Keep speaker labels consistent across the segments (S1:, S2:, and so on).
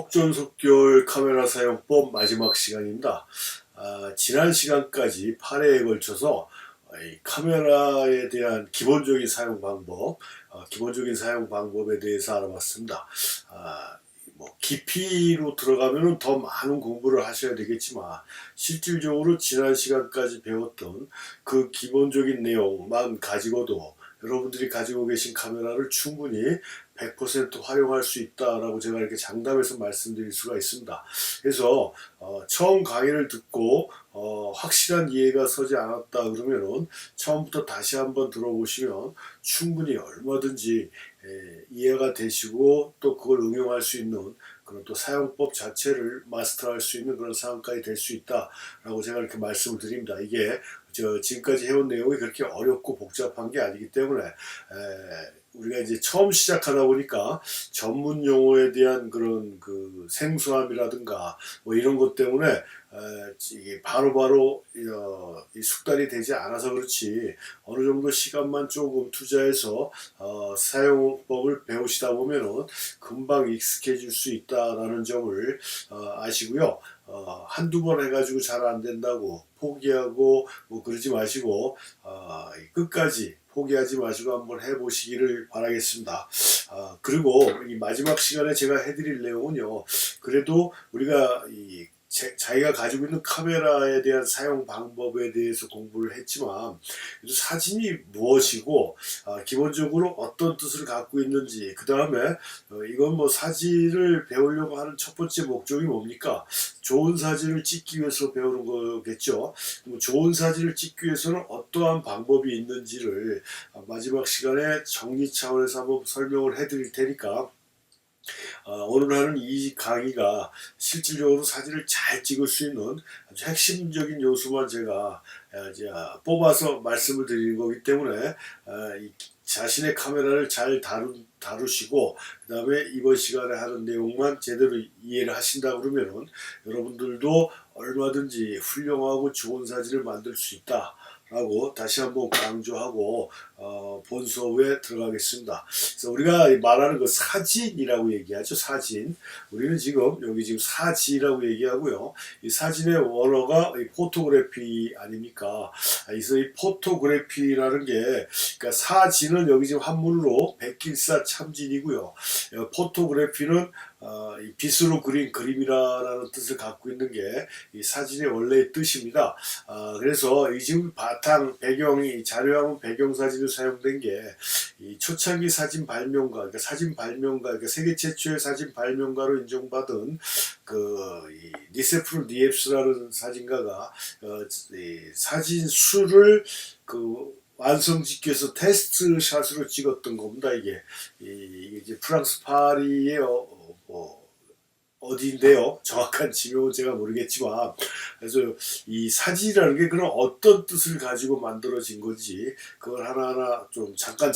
S1: 속전속결 카메라 사용법 마지막 시간입니다. 지난 시간까지 8회에 걸쳐서 이 카메라에 대한 기본적인 사용 방법, 기본적인 사용 방법에 대해서 알아봤습니다. 뭐 깊이로 들어가면 더 많은 공부를 하셔야 되겠지만 실질적으로 지난 시간까지 배웠던 그 기본적인 내용만 가지고도 여러분들이 가지고 계신 카메라를 충분히 100% 활용할 수 있다라고 제가 이렇게 장담해서 말씀드릴 수가 있습니다. 그래서 처음 강의를 듣고 확실한 이해가 서지 않았다 그러면은 처음부터 다시 한번 들어보시면 충분히 얼마든지 이해가 되시고 또 그걸 응용할 수 있는 그런 또 사용법 자체를 마스터할 수 있는 그런 상황까지 될 수 있다라고 제가 이렇게 말씀을 드립니다. 이게 지금까지 해온 내용이 그렇게 어렵고 복잡한 게 아니기 때문에 우리가 이제 처음 시작하다 보니까 전문 용어에 대한 그런 그 생소함이라든가 뭐 이런 것 때문에 이게 바로바로 이 숙달이 되지 않아서 그렇지 어느 정도 시간만 조금 투자해서 사용법을 배우시다 보면은 금방 익숙해질 수 있다라는 점을 아시고요. 한두 번 해가지고 잘 안 된다고 포기하고 뭐 그러지 마시고 끝까지 포기하지 마시고 한번 해보시기를 바라겠습니다. 그리고 이 마지막 시간에 제가 해드릴 내용은요. 그래도 우리가 자기가 가지고 있는 카메라에 대한 사용 방법에 대해서 공부를 했지만 사진이 무엇이고 기본적으로 어떤 뜻을 갖고 있는지 그 다음에 이건 뭐 사진을 배우려고 하는 첫 번째 목적이 뭡니까? 좋은 사진을 찍기 위해서 배우는 거겠죠. 좋은 사진을 찍기 위해서는 어떠한 방법이 있는지를 마지막 시간에 정리 차원에서 한번 설명을 해드릴 테니까 오늘 하는 이 강의가 실질적으로 사진을 잘 찍을 수 있는 아주 핵심적인 요소만 제가 뽑아서 말씀을 드리는 거기 때문에 자신의 카메라를 잘 다루시고 그 다음에 이번 시간에 하는 내용만 제대로 이해를 하신다 그러면은 여러분들도 얼마든지 훌륭하고 좋은 사진을 만들 수 있다 라고 다시 한번 강조하고 본 수업에 들어가겠습니다. 그래서 우리가 말하는 그 사진이라고 얘기하죠. 사진. 우리는 지금 여기 지금 사지라고 얘기하고요. 이 사진의 원어가 이 포토그래피 아닙니까? 그래서 이 포토그래피라는 게 그러니까 사진은 여기 지금 한문으로 백길사 참진이고요. 포토그래피는 이 빗으로 그린 그림이라는 뜻을 갖고 있는 게 이 사진의 원래의 뜻입니다. 그래서 이 지금 바탕 배경이 자료화면 배경 사진으로 사용된 게 이 초창기 사진 발명가, 그러니까 사진 발명가, 그러니까 세계 최초의 사진 발명가로 인정받은 이 니세프르 니엡스라는 사진가가 이 사진 수를 완성짓기 위해서 테스트 샷으로 찍었던 겁니다. 이게 이제 프랑스 파리의 어디인데요. 정확한 지명은 제가 모르겠지만 그래서 이 사진이라는 게 그런 어떤 뜻을 가지고 만들어진 건지 그걸 하나하나 좀 잠깐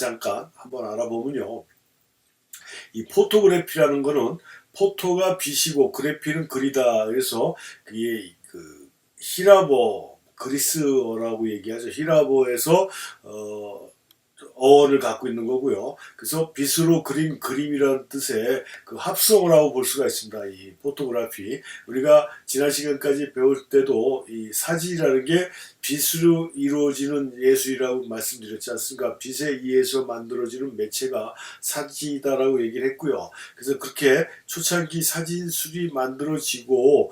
S1: 한번 알아보면요. 이 포토그래피라는 거는 포토가 빛이고 그래피는 그리다. 그래서 그게 히라보 그리스어라고 얘기하죠. 히라보에서 어원을 갖고 있는 거고요. 그래서 빗으로 그린 그림이라는 뜻의 그 합성을 하고 볼 수가 있습니다. 이 포토그래피. 우리가 지난 시간까지 배울 때도 이 사진이라는 게 빛으로 이루어지는 예술이라고 말씀드렸지 않습니까? 빛에 의해서 만들어지는 매체가 사진이다라고 얘기를 했고요. 그래서 그렇게 초창기 사진술이 만들어지고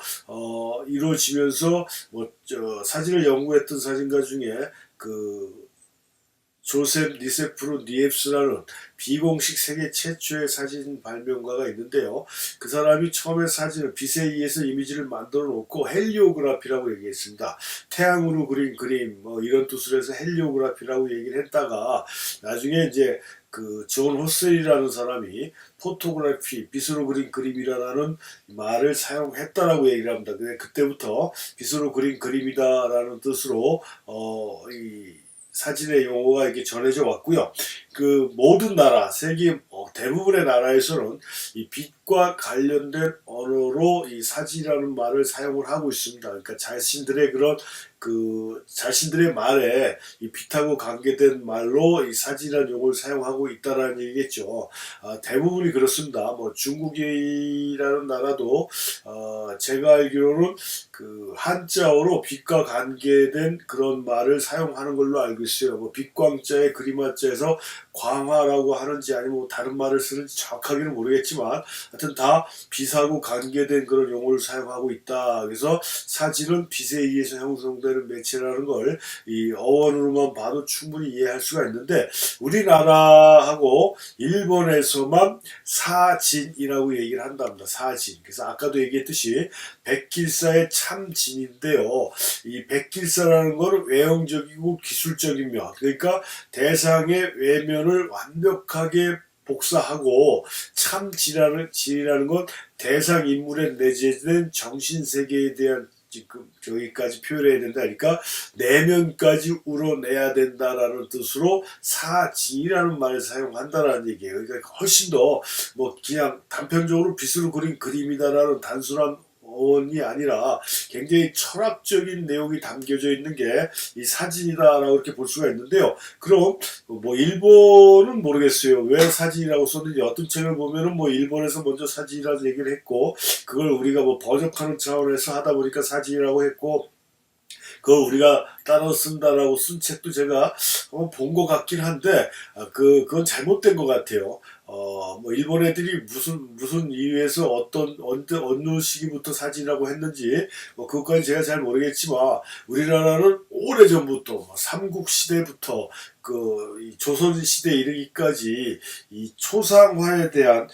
S1: 이루어지면서 사진을 연구했던 사진가 중에 조셉 니세프르 니엡스라는 비공식 세계 최초의 사진 발명가가 있는데요. 그 사람이 처음에 사진을 빛에 의해서 이미지를 만들어 놓고 헬리오그라피라고 얘기했습니다. 태양으로 그린 그림 이런 뜻으로 해서 헬리오그라피라고 얘기를 했다가 나중에 이제 존 호셀이라는 사람이 포토그래피, 빛으로 그린 그림이라는 말을 사용했다라고 얘기를 합니다. 그때부터 빛으로 그린 그림이다라는 뜻으로 이 사진의 용어가 이렇게 전해져 왔고요. 모든 나라, 세계 대부분의 나라에서는 이 빛과 관련된 언어로 이 사진이라는 말을 사용을 하고 있습니다. 그러니까 자신들의 그런 그 자신들의 말에 이 빛하고 관계된 말로 이 사진이라는 용어를 사용하고 있다라는 얘기겠죠. 대부분이 그렇습니다. 뭐 중국이라는 나라도 제가 알기로는 그 한자어로 빛과 관계된 그런 말을 사용하는 걸로 알고 있어요. 뭐 빛광자에 그림한자에서 광화라고 하는지 아니면 뭐 다른 말을 쓰는지 정확하게는 모르겠지만 하여튼 다 빛하고 관계된 그런 용어를 사용하고 있다. 그래서 사진은 빛에 의해서 형성되는 매체라는 걸 이 어원으로만 봐도 충분히 이해할 수가 있는데 우리나라하고 일본에서만 사진이라고 얘기를 한답니다. 사진. 그래서 아까도 얘기했듯이 백길사의 참진인데요. 이 백길사라는 건 외형적이고 기술적인 면, 그러니까 대상의 외면을 완벽하게 복사하고 참진이라는 건 대상 인물에 내재된 정신세계에 대한 지금 저기까지 표현해야 된다. 그러니까 내면까지 우러내야 된다라는 뜻으로 사진이라는 말을 사용한다라는 얘기예요. 그러니까 훨씬 더 뭐 그냥 단편적으로 빗으로 그린 그림이다라는 단순한 어원이 아니라 굉장히 철학적인 내용이 담겨져 있는 게 이 사진이다라고 이렇게 볼 수가 있는데요. 그럼 뭐 일본은 모르겠어요. 왜 사진이라고 썼는지 어떤 책을 보면은 뭐 일본에서 먼저 사진이라는 얘기를 했고 그걸 우리가 뭐 번역하는 차원에서 하다 보니까 사진이라고 했고 그걸 우리가 따라 쓴다라고 쓴 책도 제가 본 것 같긴 한데 그건 잘못된 것 같아요. 뭐 일본 애들이 무슨 이유에서 어느 시기부터 사진이라고 했는지 뭐 그것까지 제가 잘 모르겠지만 우리나라는 오래전부터 삼국 시대부터 이 조선 시대 이르기까지 이 초상화에 대한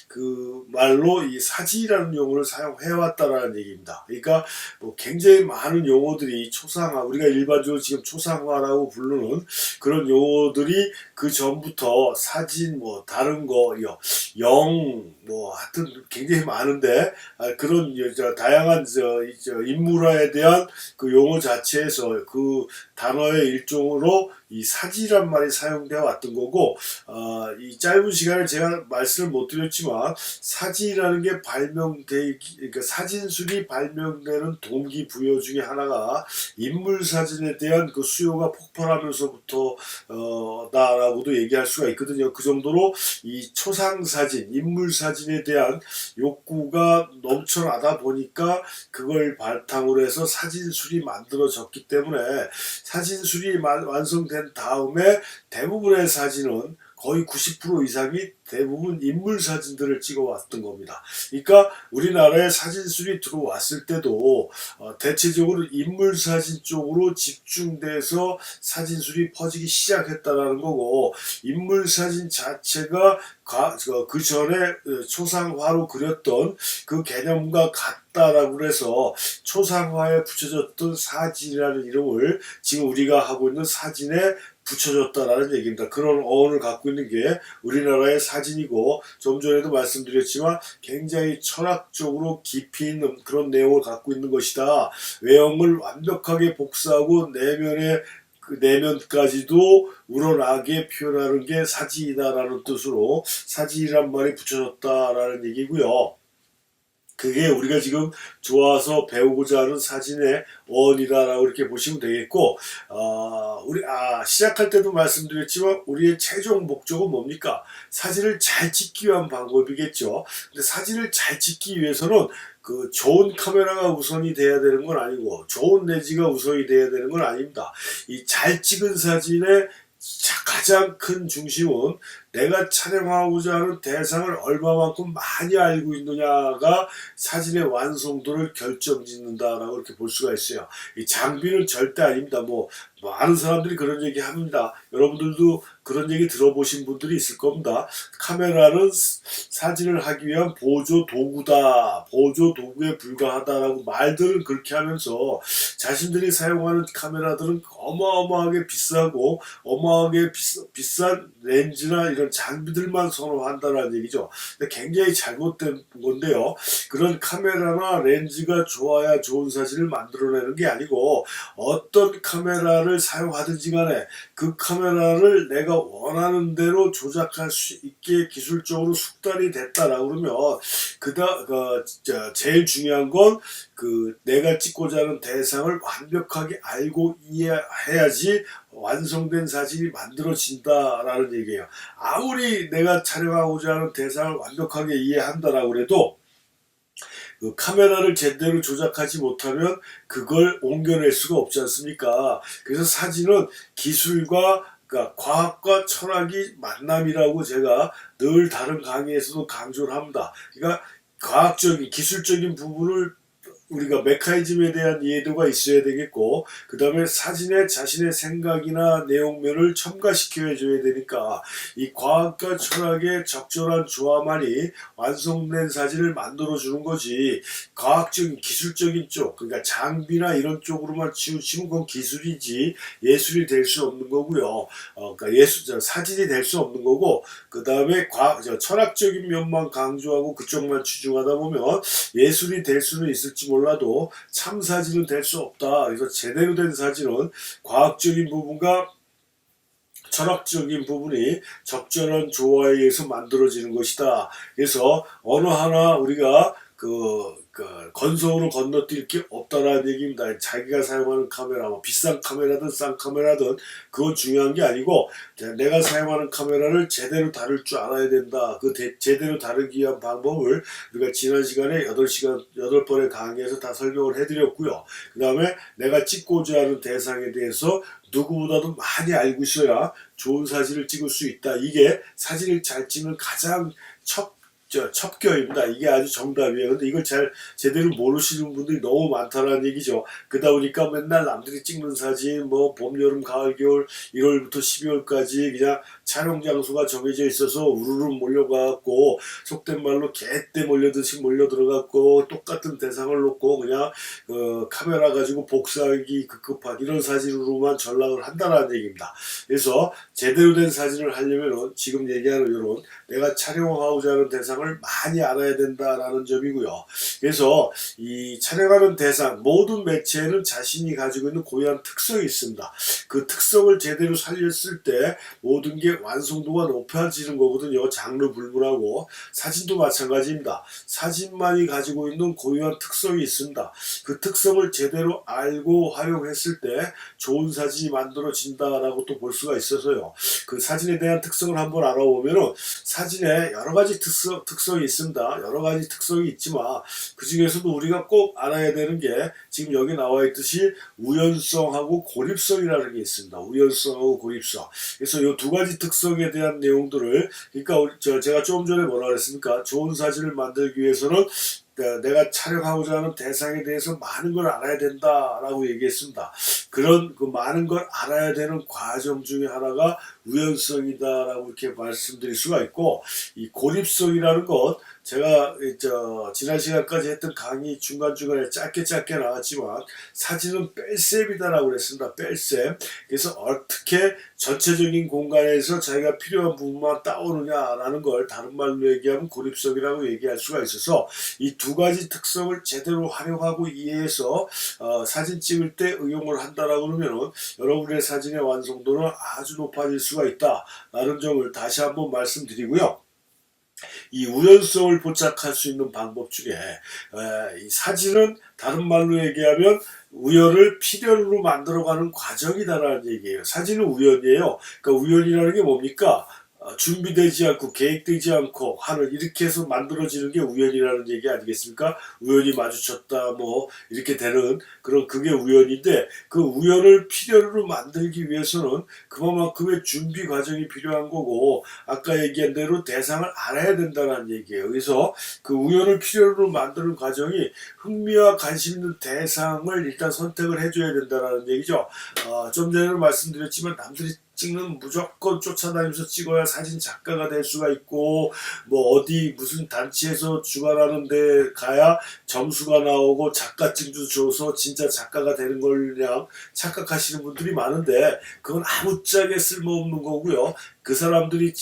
S1: 그 말로 이 사진이라는 용어를 사용해 왔다라는 얘기입니다. 그러니까 뭐 굉장히 많은 용어들이 초상화, 우리가 일반적으로 지금 초상화라고 부르는 그런 용어들이 그 전부터 사진 뭐 다른 거 뭐 하여튼 굉장히 많은데 그런 다양한 인물화에 대한 그 용어 자체에서 그 단어의 일종으로 이 사진이란 말이 사용되어 왔던 거고 이 짧은 시간에 제가 말씀을 못 드렸지만 사진이라는 게 그러니까 사진술이 발명되는 동기부여 중에 하나가 인물 사진에 대한 그 수요가 폭발하면서부터 나라고도 얘기할 수가 있거든요. 그 정도로 이 초상 사진, 인물 사진에 대한 욕구가 넘쳐나다 보니까 그걸 바탕으로 해서 사진술이 만들어졌기 때문에 사진술이 완성된 다음에 대부분의 사진은 거의 90% 이상이 대부분 인물 사진들을 찍어왔던 겁니다. 그러니까 우리나라에 사진술이 들어왔을 때도 대체적으로 인물 사진 쪽으로 집중돼서 사진술이 퍼지기 시작했다라는 거고 인물 사진 자체가 그 전에 초상화로 그렸던 그 개념과 같다라고 해서 초상화에 붙여졌던 사진이라는 이름을 지금 우리가 하고 있는 사진에 붙여줬다라는 얘기입니다. 그런 어원을 갖고 있는 게 우리나라의 사진이고 좀 전에도 말씀드렸지만 굉장히 철학적으로 깊이 있는 그런 내용을 갖고 있는 것이다. 외형을 완벽하게 복사하고 내면까지도 우러나게 표현하는 게 사진이다라는 뜻으로 사진이란 말이 붙여졌다라는 얘기고요. 그게 우리가 지금 좋아서 배우고자 하는 사진의 어원이다라고 이렇게 보시면 되겠고, 시작할 때도 말씀드렸지만 우리의 최종 목적은 뭡니까? 사진을 잘 찍기 위한 방법이겠죠. 근데 사진을 잘 찍기 위해서는 그 좋은 카메라가 우선이 돼야 되는 건 아니고 좋은 렌즈가 우선이 돼야 되는 건 아닙니다. 이 잘 찍은 사진의 가장 큰 중심은 내가 촬영하고자 하는 대상을 얼마만큼 많이 알고 있느냐가 사진의 완성도를 결정짓는다라고 이렇게 볼 수가 있어요. 이 장비는 절대 아닙니다. 뭐 많은 사람들이 그런 얘기 합니다. 여러분들도 그런 얘기 들어보신 분들이 있을 겁니다. 카메라는 사진을 하기 위한 보조 도구다. 보조 도구에 불과하다라고 말들은 그렇게 하면서 자신들이 사용하는 카메라들은 어마어마하게 비싸고 어마어마하게 비싼 렌즈나 이런 장비들만 선호한다는 얘기죠. 근데 굉장히 잘못된 건데요. 그런 카메라나 렌즈가 좋아야 좋은 사진을 만들어내는 게 아니고 어떤 카메라를 카메라를 사용하든지 간에 그 카메라를 내가 원하는 대로 조작할 수 있게 기술적으로 숙달이 됐다라고 그러면 제일 중요한 건 내가 찍고자 하는 대상을 완벽하게 알고 이해해야지 완성된 사진이 만들어진다라는 얘기예요. 아무리 내가 촬영하고자 하는 대상을 완벽하게 이해한다라고 해도 그 카메라를 제대로 조작하지 못하면 그걸 옮겨낼 수가 없지 않습니까? 그래서 사진은 기술과 그러니까 과학과 철학이 만남이라고 제가 늘 다른 강의에서도 강조를 합니다. 그러니까 과학적인 기술적인 부분을 우리가 메커니즘에 대한 이해도가 있어야 되겠고 그 다음에 사진에 자신의 생각이나 내용면을 첨가시켜 줘야 되니까 이 과학과 철학의 적절한 조화만이 완성된 사진을 만들어 주는 거지 과학적인 기술적인 쪽 그러니까 장비나 이런 쪽으로만 치우치면 그건 기술이지 예술이 될 수 없는 거고요. 그러니까 사진이 될 수 없는 거고 그 다음에 철학적인 면만 강조하고 그쪽만 치중하다 보면 예술이 될 수는 있을지 몰라도 참 사진은 될 수 없다. 그래서 제대로 된 사진은 과학적인 부분과 철학적인 부분이 적절한 조화에 의해서 만들어지는 것이다. 그래서 어느 하나 우리가 건성으로 건너뛸 게 없다라는 얘기입니다. 자기가 사용하는 카메라, 비싼 카메라든 싼 카메라든 그건 중요한 게 아니고 내가 사용하는 카메라를 제대로 다룰 줄 알아야 된다. 제대로 다루기 위한 방법을 우리가 지난 시간에 8번의 강의에서 다 설명을 해드렸고요. 그 다음에 내가 찍고자 하는 대상에 대해서 누구보다도 많이 알고 있어야 좋은 사진을 찍을 수 있다. 이게 사진을 잘 찍는 가장 첩교입니다. 이게 아주 정답이에요. 근데 이걸 제대로 모르시는 분들이 너무 많다는 얘기죠. 그러다 보니까 맨날 남들이 찍는 사진, 봄, 여름, 가을, 겨울, 1월부터 12월까지 그냥 촬영 장소가 정해져 있어서 우르르 몰려가갖고, 속된 말로 개떼 몰려듯이 몰려 들어갔고, 똑같은 대상을 놓고 그냥, 카메라 가지고 복사하기 급급한 이런 사진으로만 전락을 한다는 얘기입니다. 그래서 제대로 된 사진을 하려면 지금 얘기하는 이런 내가 촬영하고자 하는 대상을 많이 알아야 된다라는 점이고요. 그래서 이 촬영하는 대상 모든 매체에는 자신이 가지고 있는 고유한 특성이 있습니다. 그 특성을 제대로 살렸을 때 모든 게 완성도가 높아지는 거거든요. 장르 불문하고 사진도 마찬가지입니다. 사진만이 가지고 있는 고유한 특성이 있습니다. 그 특성을 제대로 알고 활용했을 때 좋은 사진이 만들어진다라고 또 볼 수가 있어서요. 그 사진에 대한 특성을 한번 알아보면은 사진에 여러 가지 특성이 있습니다. 여러 가지 특성이 있지만 그 중에서도 우리가 꼭 알아야 되는 게 지금 여기 나와 있듯이 우연성하고 고립성이라는 게 있습니다. 우연성하고 고립성. 그래서 이 두 가지 특성에 대한 내용들을 그러니까 제가 조금 전에 뭐라 그랬습니까? 좋은 사진을 만들기 위해서는 내가 촬영하고자 하는 대상에 대해서 많은 걸 알아야 된다라고 얘기했습니다. 그런 많은 걸 알아야 되는 과정 중에 하나가 우연성이다라고 이렇게 말씀드릴 수가 있고 이 고립성이라는 것 제가 지난 시간까지 했던 강의 중간중간에 짧게 나왔지만 사진은 뺄셈이다라고 그랬습니다. 뺄셈. 그래서 어떻게 전체적인 공간에서 자기가 필요한 부분만 따오느냐라는 걸 다른 말로 얘기하면 고립성이라고 얘기할 수가 있어서 이 두 가지 특성을 제대로 활용하고 이해해서 사진 찍을 때 응용을 한다라고 그러면은 여러분의 사진의 완성도는 아주 높아질 수가 있다라는 점을 다시 한번 말씀드리고요. 이 우연성을 포착할 수 있는 방법 중에 이 사진은 다른 말로 얘기하면 우연을 필연으로 만들어가는 과정이다라는 얘기예요. 사진은 우연이에요. 그러니까 우연이라는 게 뭡니까? 준비되지 않고 계획되지 않고 하는 이렇게 해서 만들어지는 게 우연이라는 얘기 아니겠습니까? 우연히 마주쳤다 이렇게 되는 그게 우연인데 그 우연을 필연으로 만들기 위해서는 그만큼의 준비 과정이 필요한 거고 아까 얘기한 대로 대상을 알아야 된다는 얘기예요. 그래서 그 우연을 필연으로 만드는 과정이 흥미와 관심 있는 대상을 일단 선택을 해줘야 된다는 얘기죠. 좀 전에 말씀드렸지만 남들이 찍는 무조건 쫓아다니면서 찍어야 사진 작가가 될 수가 있고 어디 무슨 단체에서 주관하는데 가야 점수가 나오고 작가증도 줘서 진짜 작가가 되는 걸 그냥 착각하시는 분들이 많은데 그건 아무짝에 쓸모없는 거고요. 그 사람들이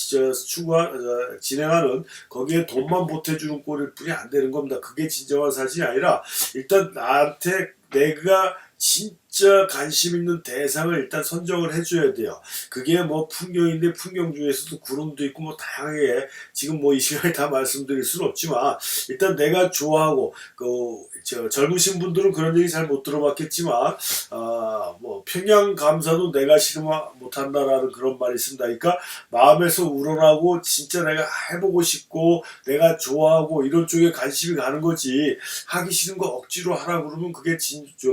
S1: 진행하는 거기에 돈만 보태주는 꼴일 뿐이 안 되는 겁니다. 그게 진정한 사진이 아니라 일단 나한테 내가 진짜 진짜 관심 있는 대상을 일단 선정을 해줘야 돼요. 그게 뭐 풍경인데 풍경 중에서도 구름도 있고 뭐 다양하게 지금 뭐 이 시간에 다 말씀드릴 수는 없지만 일단 내가 좋아하고 젊으신 분들은 그런 얘기 잘 못 들어봤겠지만 뭐 평양 감사도 내가 싫으면 못한다라는 그런 말이 있습니다. 그러니까 마음에서 우러나고 진짜 내가 해보고 싶고 내가 좋아하고 이런 쪽에 관심이 가는 거지 하기 싫은 거 억지로 하라 그러면 그게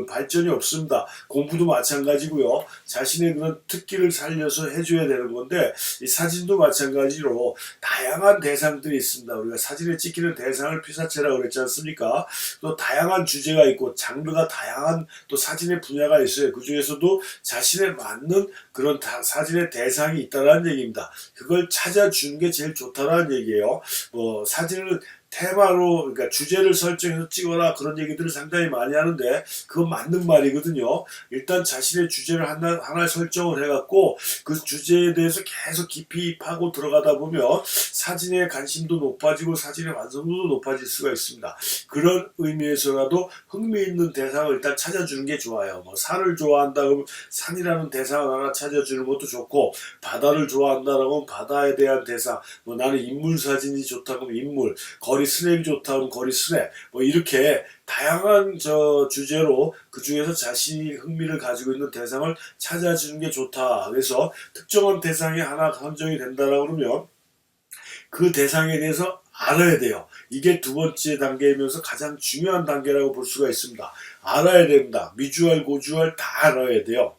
S1: 발전이 없습니다. 공부도 마찬가지고요. 자신의 그런 특기를 살려서 해줘야 되는 건데 이 사진도 마찬가지로 다양한 대상들이 있습니다. 우리가 사진에 찍히는 대상을 피사체라고 그랬지 않습니까? 또 다양한 주제가 있고 장르가 다양한 또 사진의 분야가 있어요. 그 중에서도 자신에 맞는 그런 사진의 대상이 있다는 얘기입니다. 그걸 찾아주는 게 제일 좋다는 얘기예요. 뭐 사진을 테마로 그러니까 주제를 설정해서 찍어라 그런 얘기들을 상당히 많이 하는데 그건 맞는 말이거든요. 일단 자신의 주제를 하나 설정을 해갖고 그 주제에 대해서 계속 깊이 파고 들어가다 보면 사진의 관심도 높아지고 사진의 완성도도 높아질 수가 있습니다. 그런 의미에서라도 흥미있는 대상을 일단 찾아주는 게 좋아요. 뭐 산을 좋아한다 그러면 산이라는 대상을 하나 찾아주는 것도 좋고 바다를 좋아한다라고 하면 바다에 대한 대상 뭐 나는 인물 사진이 좋다 그러면 인물 거리 스냅이 좋다 하면 거리 스냅 뭐 이렇게 다양한 주제로 그 중에서 자신이 흥미를 가지고 있는 대상을 찾아주는 게 좋다. 그래서 특정한 대상이 하나 선정이 된다라고 그러면 그 대상에 대해서 알아야 돼요. 이게 두 번째 단계이면서 가장 중요한 단계라고 볼 수가 있습니다. 알아야 됩니다. 미주알, 고주알 다 알아야 돼요.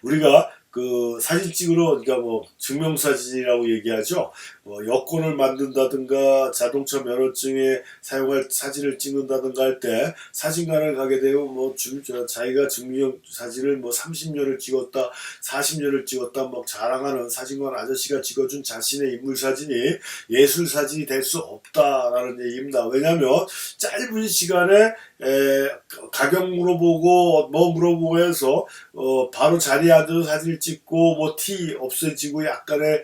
S1: 우리가 그 사진 찍으러 그러니까 뭐 증명사진이라고 얘기하죠. 뭐 여권을 만든다든가 자동차 면허증에 사용할 사진을 찍는다든가 할 때 사진관을 가게 되고 뭐 자기가 증명 사진을 뭐 30년을 찍었다 40년을 찍었다 막 자랑하는 사진관 아저씨가 찍어준 자신의 인물 사진이 예술 사진이 될 수 없다라는 얘기입니다. 왜냐하면 짧은 시간에 가격 물어보고 뭐 물어보고 해서 바로 자리에 앉아서 사진을 찍고 뭐 티 없어지고 약간의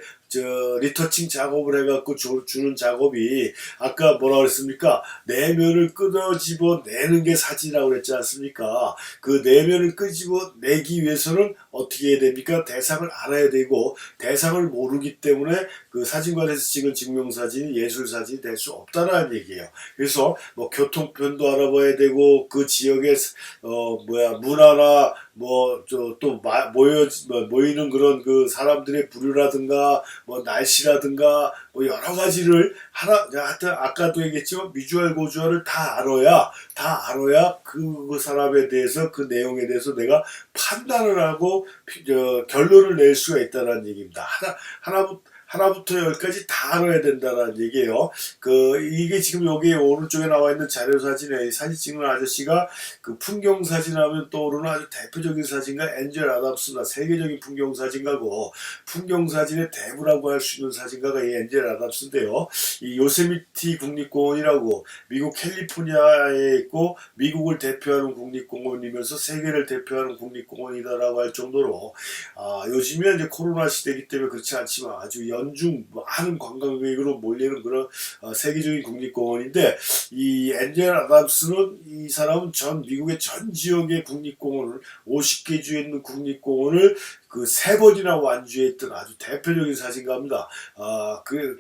S1: 리터칭 작업을 해갖고 주는 작업이 아까 뭐라 그랬습니까? 내면을 끄집어 내는 게 사진이라고 그랬지 않습니까? 그 내면을 끄집어 내기 위해서는 어떻게 해야 됩니까? 대상을 알아야 되고 대상을 모르기 때문에 그 사진관에서 찍은 증명사진이 예술사진이 될 수 없다는 얘기예요. 그래서 뭐 교통편도 알아봐야 되고 그 지역의 문화나 또 모이는 그런 그 사람들의 부류라든가 뭐 날씨라든가 뭐 여러 가지를 하여튼 아까도 얘기했지만 미주알 고주알을 다 알아야 그 사람에 대해서 그 내용에 대해서 내가 판단을 하고 결론을 낼 수가 있다는 얘기입니다. 하나부터 열까지 다 알아야 된다는 얘기예요. 이게 지금 여기 오른쪽에 나와 있는 자료 사진에 사진 찍는 아저씨가 그 풍경 사진 하면 떠오르는 아주 대표적인 사진가 엔젤 아담스나 세계적인 풍경 사진가고 풍경 사진의 대부라고 할 수 있는 사진가가 이 엔젤 아담스인데요. 이 요세미티 국립공원이라고 미국 캘리포니아에 있고 미국을 대표하는 국립공원이면서 세계를 대표하는 국립공원이다라고 할 정도로 요즘에 이제 코로나 시대이기 때문에 그렇지 않지만 아주 연중 많은 관광객으로 몰리는 그런 세계적인 국립공원인데 이 엔젤 아담스는 이 사람은 미국의 전 지역의 국립공원을 50개 주에 있는 국립공원을 그 3번이나 완주했던 아주 대표적인 사진가입니다.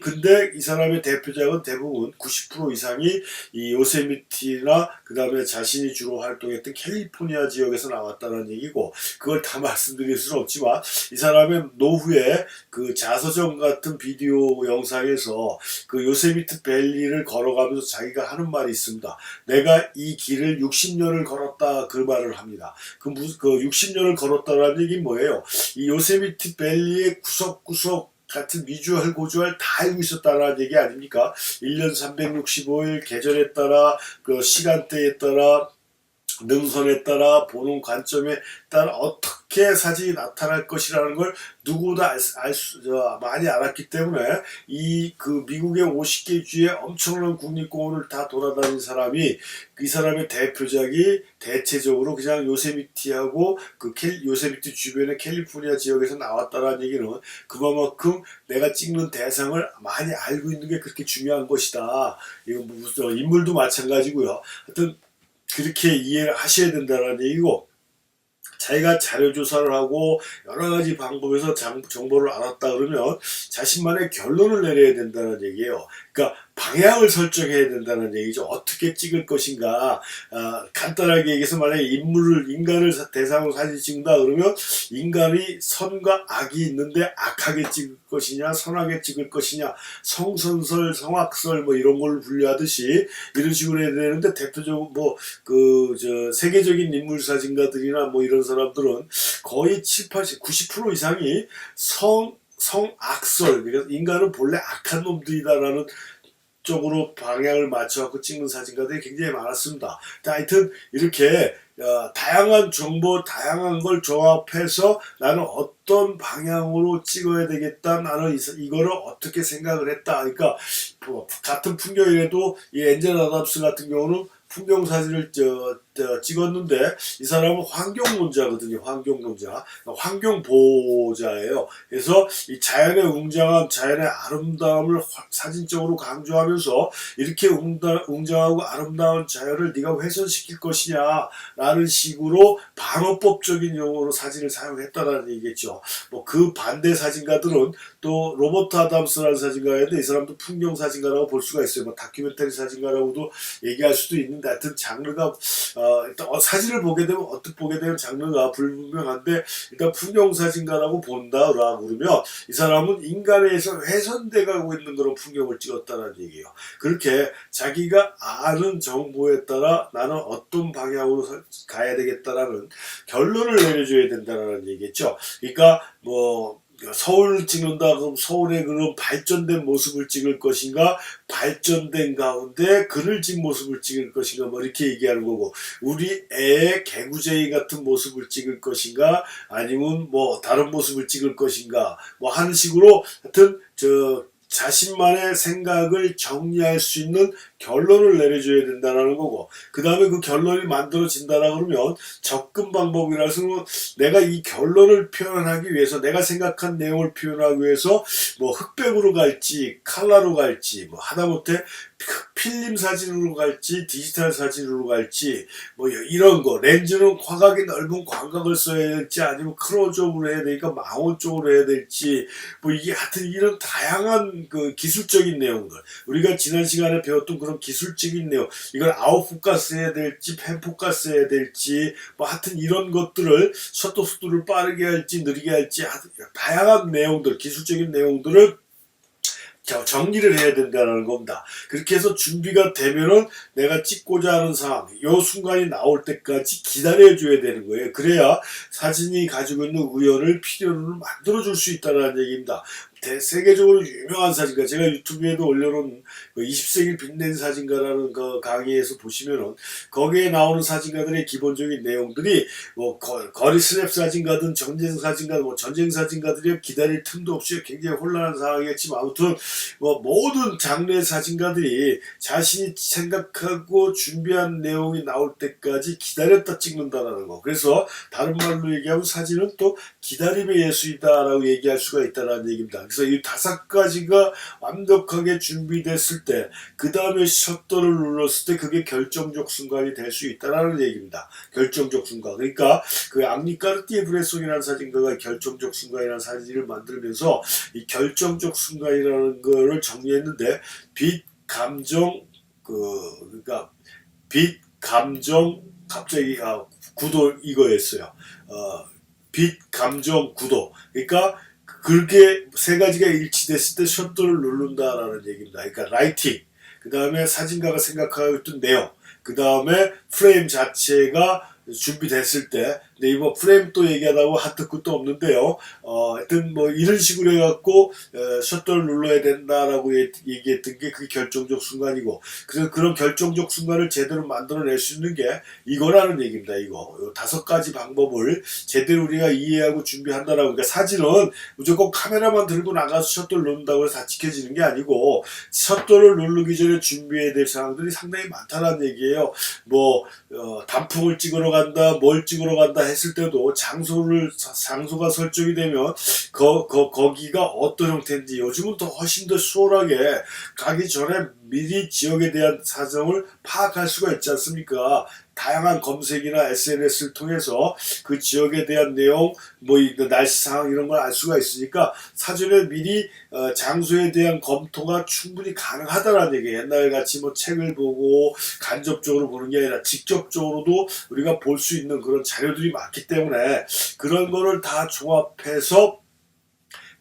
S1: 근데 이 사람의 대표작은 대부분 90% 이상이 이 요세미티나 그 다음에 자신이 주로 활동했던 캘리포니아 지역에서 나왔다는 얘기고 그걸 다 말씀드릴 수는 없지만 이 사람의 노후에 그 자서전 같은 비디오 영상에서 그 요세미티 밸리를 걸어가면서 자기가 하는 말이 있습니다. 내가 이 길을 60년을 걸었다 그 말을 합니다. 그 60년을 걸었다라는 얘기는 뭐예요? 이 요세미티 밸리의 구석구석 같은 미주알 고주알 다 알고 있었다라는 얘기 아닙니까? 1년 365일 계절에 따라 그 시간대에 따라 능선에 따라 보는 관점에 따라 어떻게 사진이 나타날 것이라는 걸 누구보다 많이 알았기 때문에 그 미국의 50개 주의 엄청난 국립공원을 다 돌아다닌 사람이 이 사람의 대표작이 대체적으로 그냥 요세미티하고 요세미티 주변의 캘리포니아 지역에서 나왔다라는 얘기는 그만큼 내가 찍는 대상을 많이 알고 있는 게 그렇게 중요한 것이다. 이거 무슨 인물도 마찬가지고요. 하여튼 그렇게 이해를 하셔야 된다는 얘기고 자기가 자료 조사를 하고 여러 가지 방법에서 정보를 알았다 그러면 자신만의 결론을 내려야 된다는 얘기예요. 그러니까 방향을 설정해야 된다는 얘기죠. 어떻게 찍을 것인가. 간단하게 얘기해서 만약에 인간을 대상으로 사진 찍는다 그러면 인간이 선과 악이 있는데 악하게 찍을 것이냐 선하게 찍을 것이냐, 성선설 성악설 뭐 이런 걸 분류하듯이 이런 식으로 해야 되는데, 대표적으로 세계적인 인물 사진가들이나 뭐 이런 사람들은 거의 7, 80, 90% 이상이 성악설, 그러니까 인간은 본래 악한 놈들이다라는 쪽으로 방향을 맞춰갖고 찍는 사진가들이 굉장히 많았습니다. 하여튼 이렇게 다양한 정보, 다양한 걸 조합해서 나는 어떤 방향으로 찍어야 되겠다, 나는 이거를 어떻게 생각을 했다. 그러니까 같은 풍경이라도 이 엔젤 아담스 같은 경우는 풍경 사진을 찍었는데 이 사람은 환경론자거든요. 환경론자, 환경보호자예요. 그래서 이 자연의 웅장함, 자연의 아름다움을 사진적으로 강조하면서 이렇게 웅장하고 아름다운 자연을 네가 훼손시킬 것이냐 라는 식으로 방어법적인 용어로 사진을 사용했다라는 얘기겠죠. 뭐 그 반대 사진가들은 또 로버트 아담스라는 사진가인데 이 사람도 풍경 사진가라고 볼 수가 있어요. 뭐 다큐멘터리 사진가라고도 얘기할 수도 있는데, 하여튼 장르가 일단 사진을 보게 되면 어떻게 보게 되면 장르가 불분명한데, 일단 풍경 사진가라고 본다라고 그러면 이 사람은 인간에 의해서 훼손돼 가고 있는 그런 풍경을 찍었다는 얘기예요. 그렇게 자기가 아는 정보에 따라 나는 어떤 방향으로 가야 되겠다라는 결론을 내려줘야 된다는 얘기겠죠. 그러니까 뭐 서울을 찍는다 그럼 서울의 그런 발전된 모습을 찍을 것인가, 발전된 가운데 그늘진 모습을 찍을 것인가, 뭐 이렇게 얘기하는 거고, 우리 애의 개구쟁이 같은 모습을 찍을 것인가 아니면 뭐 다른 모습을 찍을 것인가 뭐 하는 식으로 하여튼 자신만의 생각을 정리할 수 있는 결론을 내려줘야 된다는 거고, 그 다음에 그 결론이 만들어진다라 그러면 접근 방법이라서 내가 이 결론을 표현하기 위해서, 내가 생각한 내용을 표현하기 위해서 뭐 흑백으로 갈지 칼라로 갈지, 뭐 하다못해 필름 사진으로 갈지 디지털 사진으로 갈지, 뭐 이런 거, 렌즈는 화각이 넓은 광각을 써야 될지 아니면 크로즈업으로 해야 되니까 망원 쪽으로 해야 될지, 뭐 이게 하여튼 이런 다양한 그 기술적인 내용들, 우리가 지난 시간에 배웠던 그런 기술적인 내용, 이걸 아웃포커스 해야 될지 펜포커스 해야 될지, 뭐 하여튼 이런 것들을 셔터 속도를 빠르게 할지 느리게 할지, 다양한 내용들, 기술적인 내용들을 정리를 해야 된다는 겁니다. 그렇게 해서 준비가 되면은 내가 찍고자 하는 상황, 이 순간이 나올 때까지 기다려줘야 되는 거예요. 그래야 사진이 가지고 있는 우연을 필요를 만들어줄 수 있다는 얘기입니다. 세계적으로 유명한 사진가, 제가 유튜브에도 올려놓은 20세기 빛낸 사진가라는 그 강의에서 보시면은 거기에 나오는 사진가들의 기본적인 내용들이 뭐 거리 스냅 사진가든 전쟁 사진가, 뭐 전쟁 사진가들이 기다릴 틈도 없이 굉장히 혼란한 상황이었지만, 아무튼 뭐 모든 장르의 사진가들이 자신이 생각하고 준비한 내용이 나올 때까지 기다렸다 찍는다라는 거. 그래서 다른 말로 얘기하면 사진은 또 기다림의 예술이다라고 얘기할 수가 있다는 얘기입니다. 그래서 이 5가지가 완벽하게 준비됐을 때, 그 다음에 셔터를 눌렀을 때 그게 결정적 순간이 될 수 있다는 얘기입니다. 결정적 순간. 그러니까 그 앙리카르티에 브레송이라는 사진가가 결정적 순간이라는 사진을 만들면서 이 결정적 순간이라는 거를 정리했는데, 빛, 감정, 그러니까 빛, 감정, 갑자기 구도 이거였어요. 빛, 감정, 구도. 그러니까 그렇게 3가지가 일치됐을 때 셔터를 누른다라는 얘기입니다. 그러니까 라이팅, 그 다음에 사진가가 생각하고 있던 내용, 그 다음에 프레임 자체가 준비됐을 때, 근데 이거 프레임 또 얘기하다 보면 하트 끝도 없는데요. 하여튼 뭐 이런 식으로 해갖고 셔터를 눌러야 된다라고 얘기했던 게 그게 결정적 순간이고, 그래서 그런 결정적 순간을 제대로 만들어낼 수 있는 게 이거라는 얘기입니다. 이거 5가지 방법을 제대로 우리가 이해하고 준비한다라고. 그러니까 사진은 무조건 카메라만 들고 나가서 셔터를 누른다고 해서 다 지켜지는 게 아니고, 셔터를 누르기 전에 준비해야 될 상황들이 상당히 많다는 얘기예요. 뭐 단풍을 찍으러 간다, 뭘 찍으러 간다 했을 때도 장소가 설정이 되면 거기가 어떤 형태인지, 요즘은 더 훨씬 더 수월하게 가기 전에 미리 지역에 대한 사정을 파악할 수가 있지 않습니까? 다양한 검색이나 SNS를 통해서 그 지역에 대한 내용, 뭐 날씨 상황 이런 걸 알 수가 있으니까 사전에 미리 장소에 대한 검토가 충분히 가능하다라는 얘기예요. 옛날 같이 뭐 책을 보고 간접적으로 보는 게 아니라 직접적으로도 우리가 볼 수 있는 그런 자료들이 많기 때문에 그런 거를 다 종합해서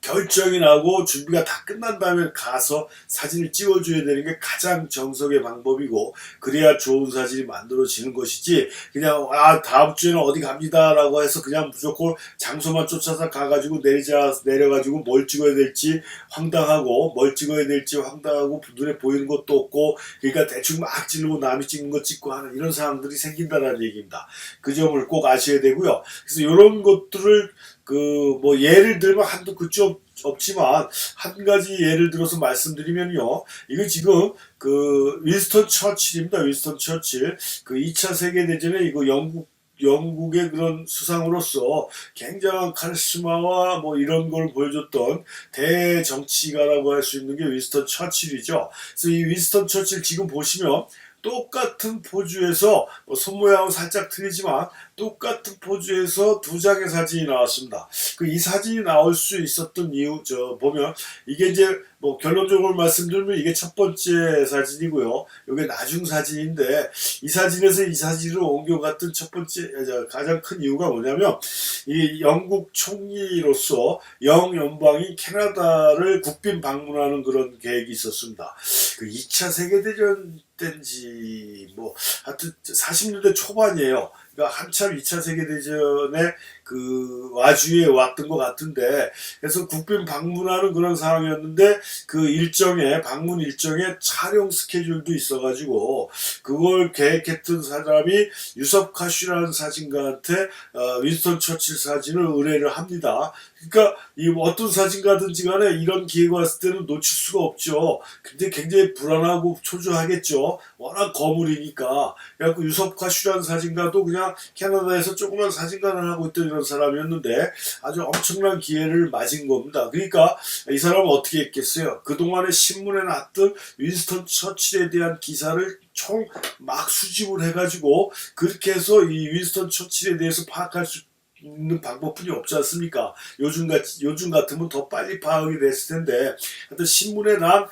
S1: 결정이 나고 준비가 다 끝난 다음에 가서 사진을 찍어줘야 되는 게 가장 정석의 방법이고, 그래야 좋은 사진이 만들어지는 것이지, 그냥 다음 주에는 어디 갑니다 라고 해서 그냥 무조건 장소만 쫓아서 가가지고 내려가지고 뭘 찍어야 될지 황당하고 눈에 보이는 것도 없고, 그러니까 대충 막 찌르고 남이 찍는 거 찍고 하는 이런 상황들이 생긴다는 얘기입니다. 그 점을 꼭 아셔야 되고요. 그래서 이런 것들을 뭐 예를 들면 한두 그쪽 없지만 한 가지 예를 들어서 말씀드리면요. 이거 지금 윈스턴 처칠입니다. 윈스턴 처칠. 2차 세계대전에 이거 영국의 그런 수상으로서 굉장한 카리스마와 뭐 이런 걸 보여줬던 대정치가라고 할 수 있는 게 윈스턴 처칠이죠. 그래서 이 윈스턴 처칠 지금 보시면 똑같은 포즈에서 손 모양은 살짝 틀리지만 똑같은 포즈에서 두 장의 사진이 나왔습니다. 이 사진이 나올 수 있었던 이유, 보면 이게 이제 뭐 결론적으로 말씀드리면 이게 첫 번째 사진이고요. 이게 나중 사진인데, 이 사진에서 이 사진으로 옮겨갔던 첫 번째 가장 큰 이유가 뭐냐면, 이 영국 총리로서 영연방이 캐나다를 국빈 방문하는 그런 계획이 있었습니다. 2차 세계대전 때인지 뭐 하여튼 40년대 초반이에요. 그러니까 한참 2차 세계대전에 와주에 왔던 것 같은데, 그래서 국빈 방문하는 그런 상황이었는데, 방문 일정에 촬영 스케줄도 있어가지고, 그걸 계획했던 사람이 유섭 카슈라는 사진가한테 윈스턴 처칠 사진을 의뢰를 합니다. 그러니까 어떤 사진가든지 간에 이런 기회가 왔을 때는 놓칠 수가 없죠. 근데 굉장히 불안하고 초조하겠죠. 워낙 거물이니까. 그래갖고 유섭 카슈라는 사진가도 그냥 캐나다에서 조그만 사진관을 하고 있던 이런 사람이었는데 아주 엄청난 기회를 맞은 겁니다. 그러니까 이 사람은 어떻게 했겠어요? 그동안에 신문에 났던 윈스턴 처칠에 대한 기사를 총 막 수집을 해가지고, 그렇게 해서 이 윈스턴 처칠에 대해서 파악할 수 있는 방법뿐이 없지 않습니까? 요즘 같으면 더 빨리 파악이 됐을 텐데, 하여튼 신문에 난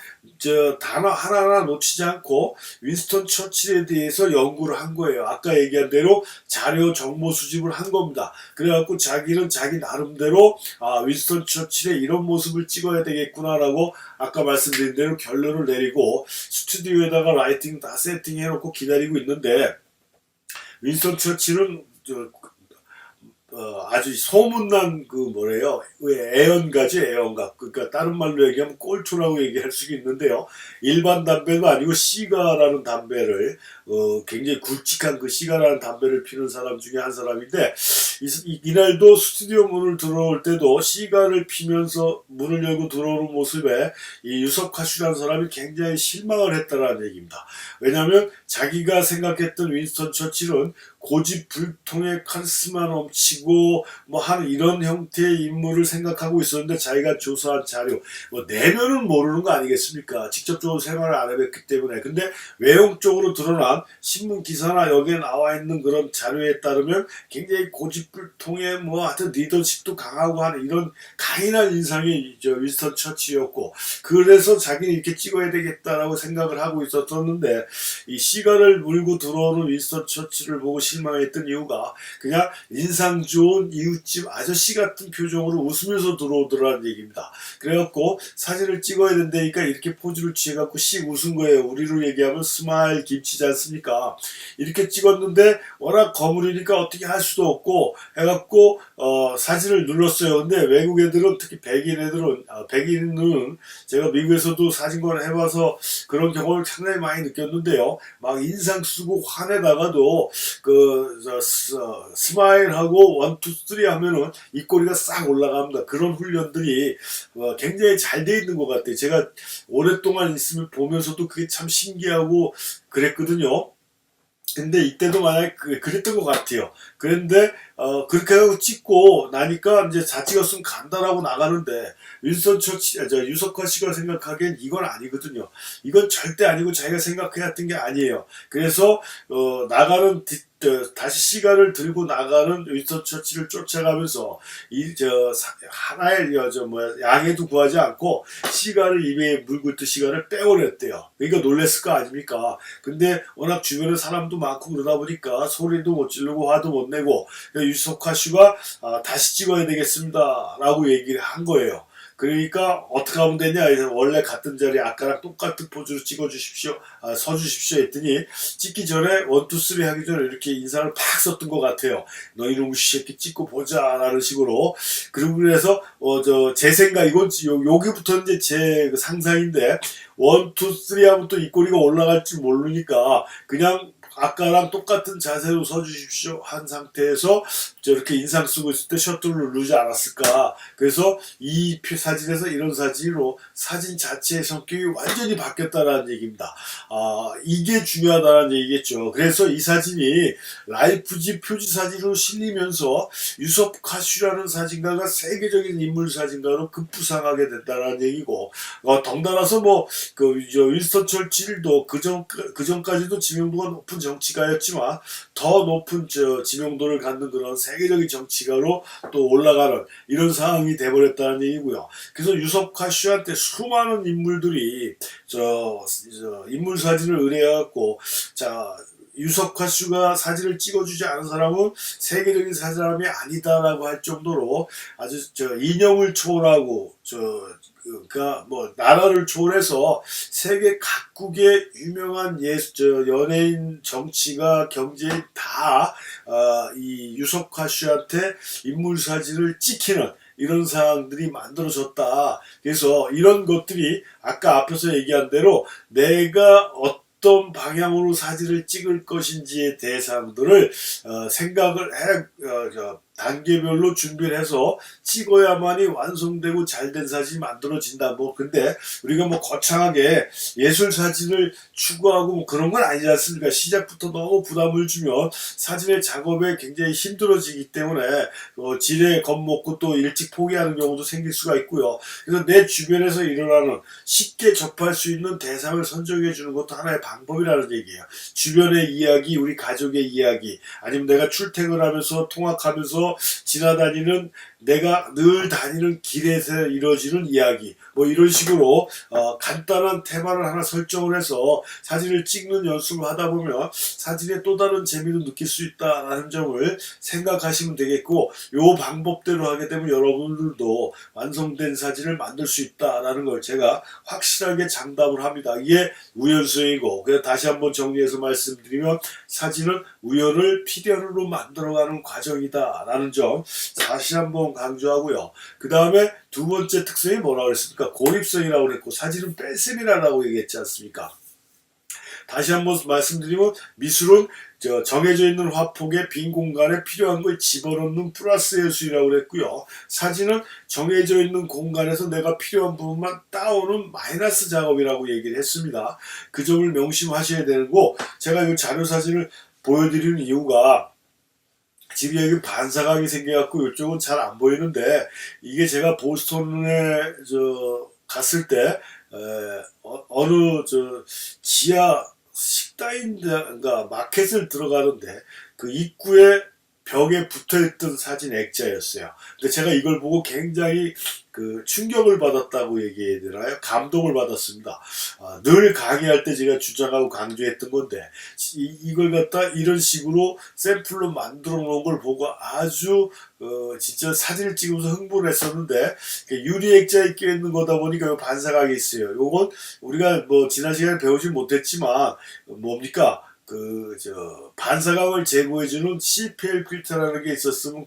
S1: 단어 하나하나 놓치지 않고 윈스턴 처칠에 대해서 연구를 한 거예요. 아까 얘기한 대로 자료 정보 수집을 한 겁니다. 그래갖고 자기는 자기 나름대로 윈스턴 처칠의 이런 모습을 찍어야 되겠구나라고 아까 말씀드린 대로 결론을 내리고 스튜디오에다가 라이팅 다 세팅해놓고 기다리고 있는데, 윈스턴 처칠은 아주 소문난 애연가죠, 애연가. 그러니까 다른 말로 얘기하면 꼴초라고 얘기할 수 있는데요. 일반 담배가 아니고 시가라는 담배를 굉장히 굵직한 시가라는 담배를 피는 사람 중에 한 사람인데, 이날도 스튜디오 문을 들어올 때도 시가를 피면서 문을 열고 들어오는 모습에 이 유섭 카슈라는 사람이 굉장히 실망을 했다라는 얘기입니다. 왜냐하면 자기가 생각했던 윈스턴 처칠은 고집불통의 카리스마 넘치고 하는 이런 형태의 인물을 생각하고 있었는데, 자기가 조사한 자료, 내면은 모르는 거 아니겠습니까? 직접적으로 생활을 안 해봤기 때문에. 근데 외형적으로 드러난 신문 기사나 여기에 나와 있는 그런 자료에 따르면 굉장히 고집불통의 하여튼 리더십도 강하고 하는 이런 강인한 인상이 윈스턴 처칠이었고, 그래서 자기는 이렇게 찍어야 되겠다라고 생각을 하고 있었는데, 이 시가를 물고 들어오는 윈스턴 처칠을 보고 실망했던 이유가 그냥 인상 좋은 이웃집 아저씨 같은 표정으로 웃으면서 들어오더라는 얘기입니다. 그래갖고 사진을 찍어야 된다니까 이렇게 포즈를 취해갖고 씩 웃은 거예요. 우리로 얘기하면 스마일 김치지 않습니까? 이렇게 찍었는데 워낙 거물이니까 어떻게 할 수도 없고 해갖고 사진을 눌렀어요. 근데 외국 애들은, 특히 백인은 제가 미국에서도 사진관을 해봐서 그런 경험을 상당히 많이 느꼈는데요. 막 인상 쓰고 화내다가도 스마일하고 1, 2, 3 하면은 입꼬리가 싹 올라갑니다. 그런 훈련들이 굉장히 잘 돼 있는 것 같아요. 제가 오랫동안 있으면 보면서도 그게 참 신기하고 그랬거든요. 근데 이때도 만약에 그랬던 것 같아요. 그런데 그렇게 하고 찍고 나니까 이제 다 찍었으면 간다라고 나가는데 윈스턴 처치, 유석화 씨가 생각하기엔 이건 아니거든요. 이건 절대 아니고 자기가 생각해왔던 게 아니에요. 그래서 나가는 다시 시간을 들고 나가는 윈스턴 처치를 쫓아가면서 하나의 양해도 구하지 않고 시간을 입에 물고 있던 시간을 빼오랬대요. 그러니까 놀랬을 거 아닙니까? 근데 워낙 주변에 사람도 많고 그러다 보니까 소리도 못 지르고 화도 못 내고 유석화 씨가 다시 찍어야 되겠습니다 라고 얘기를 한 거예요. 그러니까 어떻게 하면 되냐, 원래 같은 자리 아까랑 똑같은 포즈로 찍어주십시오, 서주십시오 했더니 찍기 전에 1, 2, 3 하기 전에 이렇게 인상을 팍 썼던 것 같아요. 너 이놈의 새끼 찍고 보자 라는 식으로. 그리고 그래서 제 생각, 이건 여기부터 이제 제 상상인데 1, 2, 3 하면 또 이 꼬리가 올라갈지 모르니까 그냥 아까랑 똑같은 자세로 서주십시오 한 상태에서 저렇게 인상 쓰고 있을 때 셔터를 누르지 않았을까. 그래서 이 사진에서 이런 사진으로 사진 자체의 성격이 완전히 바뀌었다는 얘기입니다. 이게 중요하다는 얘기겠죠. 그래서 이 사진이 라이프지 표지 사진으로 실리면서 유섭카 슈라는 사진가가 세계적인 인물 사진가로 급부상하게 됐다는 얘기고, 덩달아서 윈스턴 처칠도 그 전까지도 지명도가 높은 정치가였지만 더 높은 지명도를 갖는 그런 세계적인 정치가로 또 올라가는 이런 상황이 돼버렸다는 얘기고요. 그래서 유섭카 슈한테 수많은 인물들이 인물 사진을 의뢰해갖고, 유석화 씨가 사진을 찍어주지 않은 사람은 세계적인 사람이 아니다라고 할 정도로 아주 인형을 초월하고 그러니까 나라를 초월해서 세계 각국의 유명한 연예인, 정치가, 경제인 다 이 유석화 씨한테 인물 사진을 찍히는 이런 상황들이 만들어졌다. 그래서 이런 것들이 아까 앞에서 얘기한 대로 내가 어떤 방향으로 사진을 찍을 것인지의 대상들을 생각을 해 단계별로 준비를 해서 찍어야만이 완성되고 잘된 사진이 만들어진다. 근데 우리가 거창하게 예술 사진을 추구하고 그런 건 아니지 않습니까? 시작부터 너무 부담을 주면 사진의 작업에 굉장히 힘들어지기 때문에 질에 겁먹고 또 일찍 포기하는 경우도 생길 수가 있고요. 그래서 내 주변에서 일어나는 쉽게 접할 수 있는 대상을 선정해 주는 것도 하나의 방법이라는 얘기예요. 주변의 이야기, 우리 가족의 이야기, 아니면 내가 출퇴근하면서 통학하면서 지나다니는 내가 늘 다니는 길에서 이루어지는 이야기, 이런 식으로 간단한 테마를 하나 설정을 해서 사진을 찍는 연습을 하다 보면 사진에 또 다른 재미도 느낄 수 있다라는 점을 생각하시면 되겠고, 요 방법대로 하게 되면 여러분들도 완성된 사진을 만들 수 있다라는 걸 제가 확실하게 장담을 합니다. 이게 우연성이고, 그래서 다시 한번 정리해서 말씀드리면 사진은 우연을 필연으로 만들어가는 과정이다라는 점 다시 한번 강조하고요. 그 다음에 두 번째 특성이 뭐라고 그랬습니까? 고립성이라고 그랬고, 사진은 뺄셈이라고 얘기했지 않습니까? 다시 한번 말씀드리면 미술은 정해져 있는 화폭의 빈 공간에 필요한 걸 집어넣는 플러스 예술이라고 그랬고요. 사진은 정해져 있는 공간에서 내가 필요한 부분만 따오는 마이너스 작업이라고 얘기를 했습니다. 그 점을 명심하셔야 되는 거, 제가 이 자료 사진을 보여드리는 이유가 지금 여기 반사각이 생겨갖고 이쪽은 잘 안 보이는데, 이게 제가 보스턴에 갔을 때 어느 지하 식당인가 마켓을 들어가는데 그 입구에 벽에 붙어있던 사진 액자였어요. 근데 제가 이걸 보고 굉장히 충격을 받았다고 얘기해야 되나요? 감동을 받았습니다. 늘 강의할 때 제가 주장하고 강조했던 건데, 이걸 갖다 이런 식으로 샘플로 만들어 놓은 걸 보고 아주 진짜 사진을 찍으면서 흥분을 했었는데, 유리 액자에 껴있는 거다 보니까 반사각이 있어요. 요건 우리가 지난 시간에 배우지 못했지만 뭡니까? 반사각을 제거해주는 CPL 필터라는 게 있었으면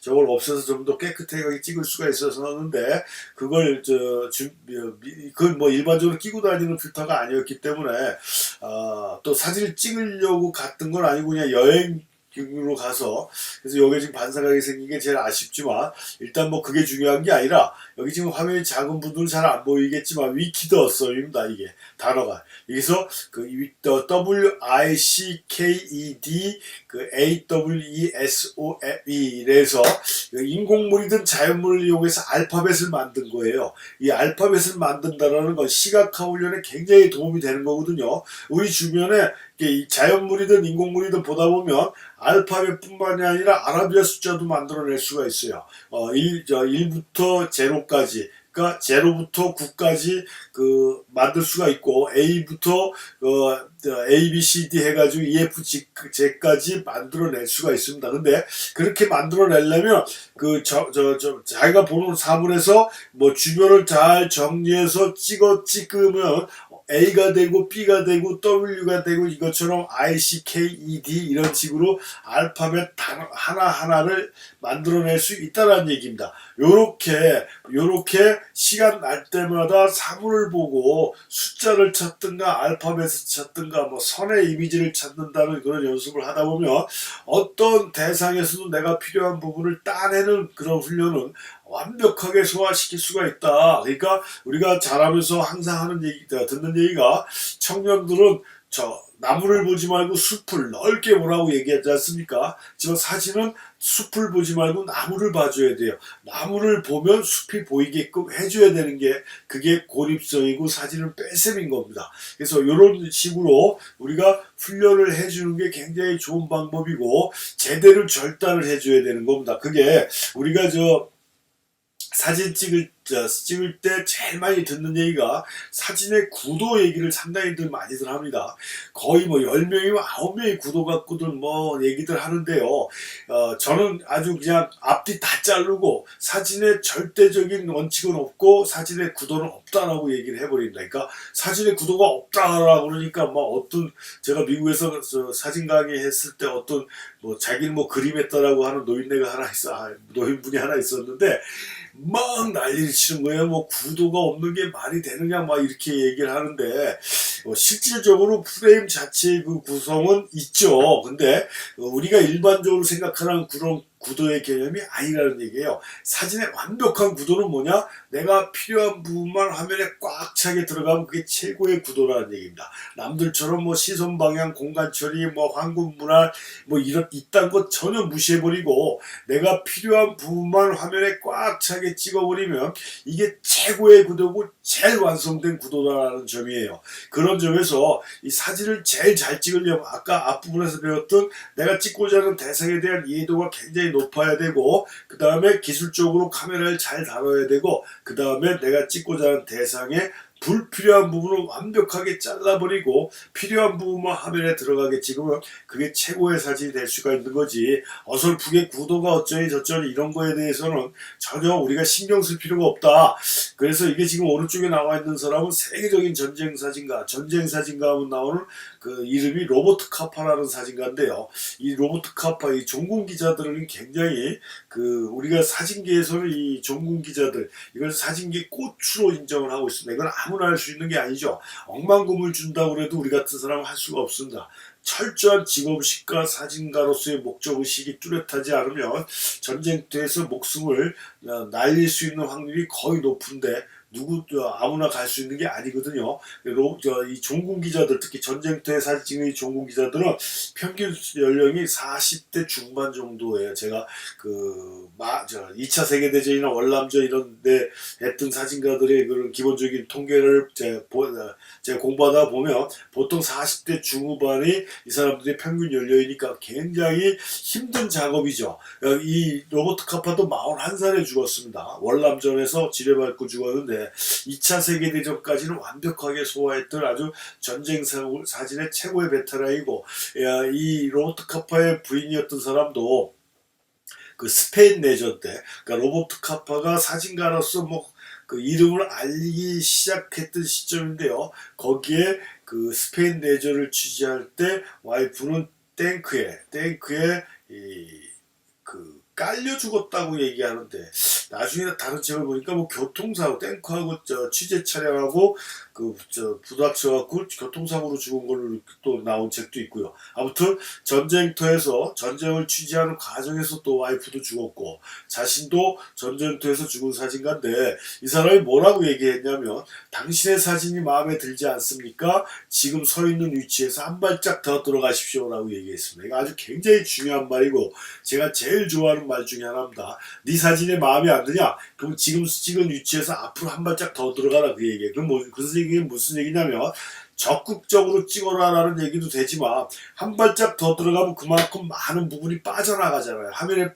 S1: 저걸 없애서 좀 더 깨끗하게 찍을 수가 있었는데, 그걸 일반적으로 끼고 다니는 필터가 아니었기 때문에 또 사진을 찍으려고 갔던 건 아니고 그냥 여행 으로 가서 그래서 여기 지금 반사각이 생긴 게 제일 아쉽지만 일단 뭐 그게 중요한 게 아니라 여기 지금 화면이 작은 분들은 잘 안 보이겠지만 위키더 썸입니다. 이게 단어가 여기서 그 WICKED 그 AWESOFE에서 인공물이든 자연물을 이용해서 알파벳을 만든 거예요. 이 알파벳을 만든다라는 건 시각화 훈련에 굉장히 도움이 되는 거거든요. 우리 주변에 자연물이든 인공물이든 보다 보면 알파벳뿐만이 아니라 아라비아 숫자도 만들어낼 수가 있어요. 1부터 제로까지 그러니까 제로부터 9까지 만들 수가 있고 A부터 A, B, C, D 해가지고 E, F, G까지 만들어낼 수가 있습니다. 근데 그렇게 만들어내려면 자기가 보는 사물에서 뭐 주변을 잘 정리해서 찍으면 A가 되고 B가 되고 W가 되고 이것처럼 I, C, K, E, D 이런 식으로 알파벳 단어 하나하나를 만들어낼 수 있다는 얘기입니다. 요렇게 시간 날 때마다 사물을 보고 숫자를 찾든가 알파벳을 찾든가 뭐 선의 이미지를 찾는다는 그런 연습을 하다 보면 어떤 대상에서도 내가 필요한 부분을 따내는 그런 훈련은 완벽하게 소화시킬 수가 있다. 그러니까 우리가 자라면서 항상 하는 얘기, 듣는 얘기가 청년들은 나무를 보지 말고 숲을 넓게 보라고 얘기하지 않습니까? 지금 사진은 숲을 보지 말고 나무를 봐줘야 돼요. 나무를 보면 숲이 보이게끔 해줘야 되는 게 그게 고립성이고 사진을 뺄셈인 겁니다. 그래서 이런 식으로 우리가 훈련을 해주는 게 굉장히 좋은 방법이고 제대로 절단을 해줘야 되는 겁니다. 그게 우리가 사진 찍을 때 제일 많이 듣는 얘기가 사진의 구도 얘기를 상당히들 많이들 합니다. 거의 뭐 10명이면 9명이 구도 갖고들 뭐 얘기들 하는데요. 저는 아주 그냥 앞뒤 다 자르고 사진의 절대적인 원칙은 없고 사진의 구도는 없다라고 얘기를 해버립니다. 그러니까 사진의 구도가 없다라고 그러니까 제가 미국에서 사진 강의 했을 때 어떤 자기는 그림했다라고 하는 노인분이 하나 있었는데 막 난리를 치는 거예요. 구도가 없는 게 말이 되느냐 막 이렇게 얘기를 하는데 실질적으로 프레임 자체의 그 구성은 있죠. 근데 우리가 일반적으로 생각하는 그런 구도의 개념이 아니라는 얘기예요. 사진의 완벽한 구도는 뭐냐? 내가 필요한 부분만 화면에 꽉 차게 들어가면 그게 최고의 구도라는 얘기입니다. 남들처럼 시선 방향, 공간 처리, 황금 분할 이딴 거 전혀 무시해버리고 내가 필요한 부분만 화면에 꽉 차게 찍어버리면 이게 최고의 구도고 제일 완성된 구도라는 점이에요. 그런 점에서 이 사진을 제일 잘 찍으려면 아까 앞부분에서 배웠던 내가 찍고자 하는 대상에 대한 이해도가 굉장히 높아야 되고 그 다음에 기술적으로 카메라를 잘 다뤄야 되고 그 다음에 내가 찍고자 하는 대상에 불필요한 부분을 완벽하게 잘라버리고 필요한 부분만 화면에 들어가게 찍으면 그게 최고의 사진이 될 수가 있는 거지. 어설프게 구도가 어쩌니 저쩌니 이런 거에 대해서는 전혀 우리가 신경 쓸 필요가 없다. 그래서 이게 지금 오른쪽에 나와 있는 사람은 세계적인 전쟁 사진가 하면 나오는 그 이름이 로버트 카파라는 사진가인데요. 이 로버트 카파 이 종군 기자들은 굉장히 우리가 사진계에서는 이 종군 기자들 이걸 사진계 꽃으로 인정을 하고 있습니다. 이건 아무나 할 수 있는 게 아니죠. 억만금을 준다고 해도 우리 같은 사람은 할 수가 없습니다. 철저한 직업의식과 사진가로서의 목적의식이 뚜렷하지 않으면 전쟁터에서 목숨을 날릴 수 있는 확률이 거의 높은데 아무나 갈 수 있는 게 아니거든요. 이 종군 기자들, 특히 전쟁터에 사진 찍는 이 종군 기자들은 평균 연령이 40대 중반 정도예요. 제가 2차 세계대전이나 월남전 이런 데 했던 사진가들의 그런 기본적인 통계를 제가 공부하다 보면 보통 40대 중후반이 이 사람들의 평균 연령이니까 굉장히 힘든 작업이죠. 이 로버트 카파도 41살에 죽었습니다. 월남전에서 지뢰밟고 죽었는데 2차 세계대전까지는 완벽하게 소화했던 아주 전쟁 사진의 최고의 베테랑이고 이 로버트 카파의 부인이었던 사람도 그 스페인 내전 때 그러니까 로버트 카파가 사진가로서 그 이름을 알리기 시작했던 시점인데요. 거기에 그 스페인 내전을 취재할 때 와이프는 탱크에 깔려 죽었다고 얘기하는데 나중에 다른 책을 보니까 뭐 교통사고 탱크하고 취재 차량하고 부닥쳐갖고 교통사고로 죽은 걸로 또 나온 책도 있고요. 아무튼 전쟁터에서 전쟁을 취재하는 과정에서 또 와이프도 죽었고 자신도 전쟁터에서 죽은 사진가인데 이 사람이 뭐라고 얘기했냐면 당신의 사진이 마음에 들지 않습니까? 지금 서 있는 위치에서 한 발짝 더 들어가십시오라고 얘기했습니다. 이거 아주 굉장히 중요한 말이고 제가 제일 좋아하는 말 중에 하나입니다. 네 사진에 마음에 안 드냐? 그럼 지금 찍은 위치에서 앞으로 한 발짝 더 들어가라 그 얘기예요. 그럼 그 얘기가 무슨 얘기냐면 적극적으로 찍어라라는 얘기도 되지만 한 발짝 더 들어가면 그만큼 많은 부분이 빠져나가잖아요.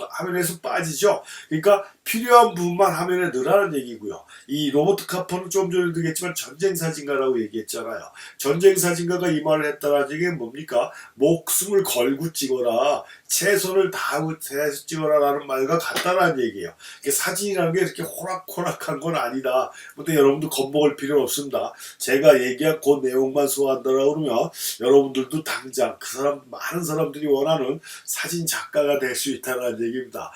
S1: 화면에서 빠지죠. 그러니까 필요한 부분만 화면에 넣으라는 얘기고요. 이 로버트 카퍼는 좀 전에 들겠지만 전쟁사진가라고 얘기했잖아요. 전쟁사진가가 이 말을 했다는 얘기는 뭡니까? 목숨을 걸고 찍어라. 최선을 다하고 찍어라라는 말과 같다라는 얘기예요. 사진이라는 게 이렇게 호락호락한 건 아니다. 근데 여러분도 겁먹을 필요는 없습니다. 제가 얘기한 그 내용만 소화한다라고 그러면 여러분들도 당장 많은 사람들이 원하는 사진 작가가 될 수 있다는 얘기입니다.